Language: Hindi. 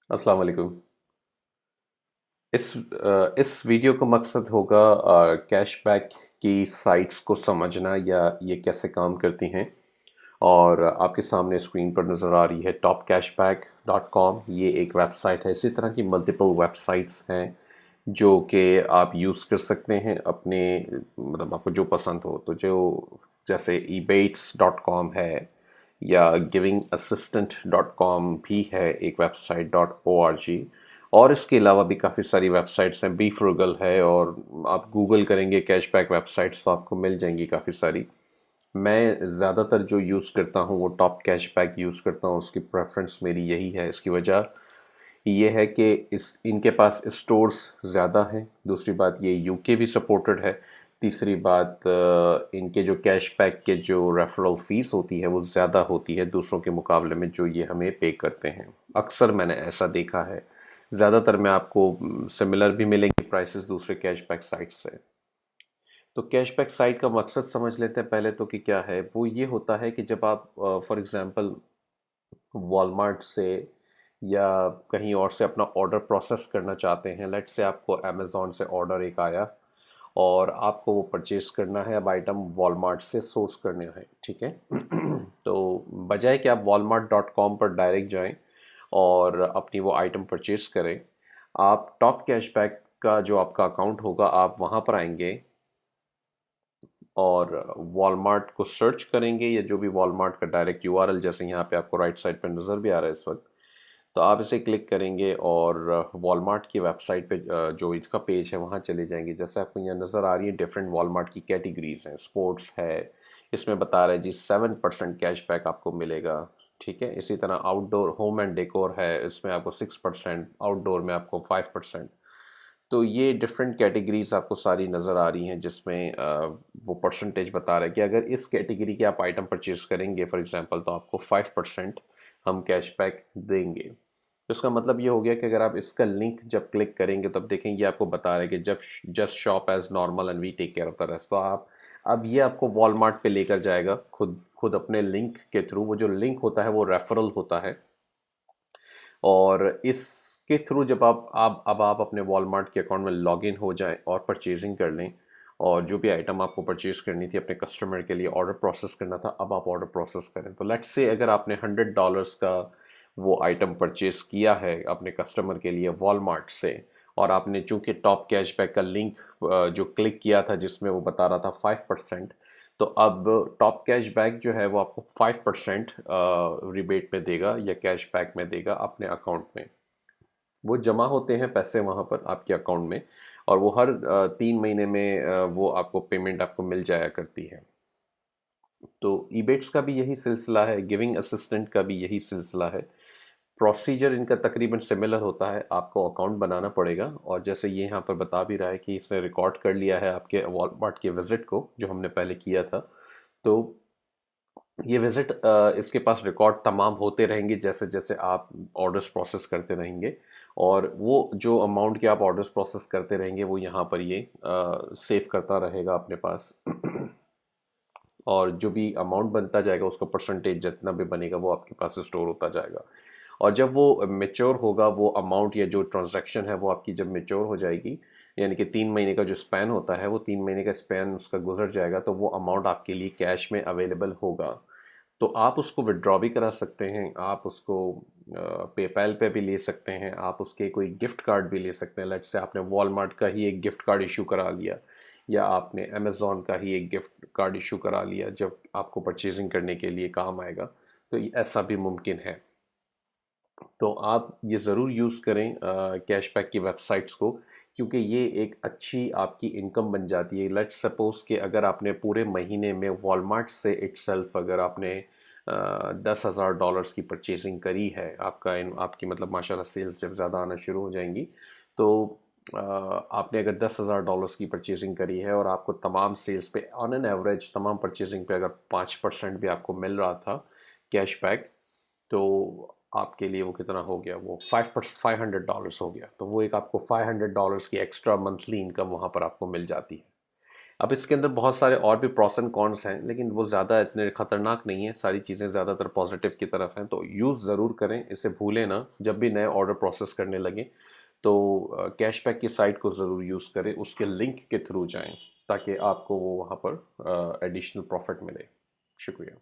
अस्सलाम वालेकुम। इस वीडियो का मकसद होगा कैशबैक की साइट्स को समझना या ये कैसे काम करती हैं। और आपके सामने स्क्रीन पर नज़र आ रही है topcashback.com। ये एक वेबसाइट है। इसी तरह की मल्टीपल वेबसाइट्स हैं जो कि आप यूज़ कर सकते हैं अपने, मतलब आपको जो पसंद हो। तो जो जैसे ebates.com है या givingassistant.com भी है एक वेबसाइट .org। और इसके अलावा भी काफ़ी सारी वेबसाइट्स हैं, बी फ्रुगल है। और आप गूगल करेंगे कैशबैक वेबसाइट्स तो आपको मिल जाएंगी काफ़ी सारी। मैं ज़्यादातर जो यूज़ करता हूँ वो टॉप कैशबैक यूज़ करता हूँ। उसकी प्रेफरेंस मेरी यही है। इसकी वजह ये है कि इस इनके पास स्टोर्स ज़्यादा हैं। दूसरी बात ये यूके भी सपोर्टेड है। तीसरी बात इनके जो कैशबैक के जो रेफरल फीस होती है वो ज़्यादा होती है दूसरों के मुकाबले में जो ये हमें पे करते हैं। अक्सर मैंने ऐसा देखा है। ज़्यादातर में आपको सिमिलर भी मिलेंगे प्राइसेस दूसरे कैशबैक साइट्स से। तो कैशबैक साइट का मकसद समझ लेते हैं पहले तो कि क्या है। वो ये होता है कि जब आप फॉर एग्जांपल वॉलमार्ट से या कहीं और से अपना ऑर्डर प्रोसेस करना चाहते हैं। लेट से आपको अमेज़ॉन से ऑर्डर एक आया और आपको वो परचेज़ करना है। अब आइटम वॉलमार्ट से सोर्स करने हैं, ठीक है। तो बजाय कि आप walmart.com पर डायरेक्ट जाएं और अपनी वो आइटम परचेज़ करें, आप टॉप कैशबैक का जो आपका अकाउंट होगा आप वहाँ पर आएंगे और वॉलमार्ट को सर्च करेंगे या जो भी वॉलमार्ट का डायरेक्ट यूआरएल, जैसे यहाँ पे आपको राइट साइड पे नज़र भी आ रहा है इस वक्त। तो आप इसे क्लिक करेंगे और वॉलमार्ट की वेबसाइट पे जो इसका पेज है वहाँ चले जाएंगे। जैसे आपको यहाँ नज़र आ रही है डिफरेंट वॉलमार्ट की कैटेगरीज हैं। स्पोर्ट्स है, इसमें बता रहा है जी 7% कैशबैक आपको मिलेगा, ठीक है। इसी तरह आउटडोर होम एंड डेकोर है, इसमें आपको 6%, आउटडोर में आपको 5%। तो ये डिफरेंट कैटेगरीज आपको सारी नज़र आ रही हैं जिसमें वो परसेंटेज बता रहा है कि अगर इस कैटेगरी के आप आइटम परचेज करेंगे फॉर एग्जांपल तो आपको 5% हम कैशबैक देंगे। तो इसका मतलब ये हो गया कि अगर आप इसका लिंक जब क्लिक करेंगे तब देखेंगे आपको बता रहा है कि जब just shop as normal and we take care of the rest. तो आप अब ये आपको वॉलमार्ट पे लेकर जाएगा खुद खुद अपने लिंक के थ्रू। वो जो लिंक होता है वो रेफरल होता है। और इसके थ्रू जब आप अपने वॉलमार्ट के अकाउंट में लॉगिन हो जाएं और परचेजिंग कर लें और जो भी आइटम आपको परचेज करनी थी अपने कस्टमर के लिए ऑर्डर प्रोसेस करना था, अब आप ऑर्डर प्रोसेस करें। तो लेट्स से अगर आपने $100 का वो आइटम परचेज किया है अपने कस्टमर के लिए वॉलमार्ट से, और आपने चूंकि टॉप कैशबैक का लिंक जो क्लिक किया था जिसमें वो बता रहा था 5%, तो अब टॉप कैशबैक जो है वो आपको 5% रिबेट में देगा या कैशबैक में देगा अपने अकाउंट में। वो जमा होते हैं पैसे वहाँ पर आपके अकाउंट में, और वो हर 3 महीने में वो आपको पेमेंट आपको मिल जाया करती है। तो ईबेट्स का भी यही सिलसिला है, गिविंग असिस्टेंट का भी यही सिलसिला है। प्रोसीजर इनका तकरीबन सिमिलर होता है। आपको अकाउंट बनाना पड़ेगा और जैसे ये यहाँ पर बता भी रहा है कि इसने रिकॉर्ड कर लिया है आपके वॉलमार्ट के विज़िट को जो हमने पहले किया था। तो ये विज़िट इसके पास रिकॉर्ड तमाम होते रहेंगे जैसे जैसे आप ऑर्डर्स प्रोसेस करते रहेंगे। और वो जो अमाउंट के आप ऑर्डर्स प्रोसेस करते रहेंगे वो यहाँ पर ये सेव करता रहेगा अपने पास। और जो भी अमाउंट बनता जाएगा उसका परसेंटेज जितना भी बनेगा वो आपके पास स्टोर होता जाएगा। और जब वो मेच्योर होगा वो अमाउंट या जो ट्रांजैक्शन है वो आपकी जब मेच्योर हो जाएगी, यानी कि 3 महीने का जो स्पैन होता है वो 3 महीने का स्पैन उसका गुजर जाएगा, तो वो अमाउंट आपके लिए कैश में अवेलेबल होगा। तो आप उसको विड्रॉ भी करा सकते हैं, आप उसको पेपैल पे भी ले सकते हैं, आप उसके कोई गिफ्ट कार्ड भी ले सकते हैं। लेट्स से आपने वॉलमार्ट का ही एक गिफ्ट कार्ड इशू करा लिया या आपने अमेज़ॉन का ही एक गिफ्ट कार्ड इशू करा लिया जब आपको परचेजिंग करने के लिए काम आएगा। तो ऐसा भी मुमकिन है। तो आप ये ज़रूर यूज़ करें कैशबैक की वेबसाइट्स को, क्योंकि ये एक अच्छी आपकी इनकम बन जाती है। लेट्स सपोज़ कि अगर आपने पूरे महीने में वॉलमार्ट से इटसेल्फ अगर आपने $10,000 की परचेजिंग करी है, आपकी मतलब माशाल्लाह सेल्स जब ज़्यादा आना शुरू हो जाएंगी तो आपने अगर $10,000 की परचेजिंग करी है और आपको तमाम सेल्स पे ऑन एन एवरेज तमाम परचेजिंग पे अगर 5% भी आपको मिल रहा था कैशबैक, तो आपके लिए वो कितना हो गया, वो $500 हो गया। तो वो एक आपको $500 की एक्स्ट्रा मंथली इनकम वहाँ पर आपको मिल जाती है। अब इसके अंदर बहुत सारे और भी प्रॉस एंड कॉन्स हैं, लेकिन वो ज़्यादा इतने ख़तरनाक नहीं है, सारी चीज़ें ज़्यादातर पॉजिटिव की तरफ हैं, तो यूज़ ज़रूर करें, इसे भूलें ना जब भी नए ऑर्डर प्रोसेस करने लगें। तो कैशबैक की साइट को ज़रूर यूज़ करें, उसके लिंक के थ्रू जाएं ताकि आपको वो वहाँ पर एडिशनल प्रॉफिट मिले। शुक्रिया।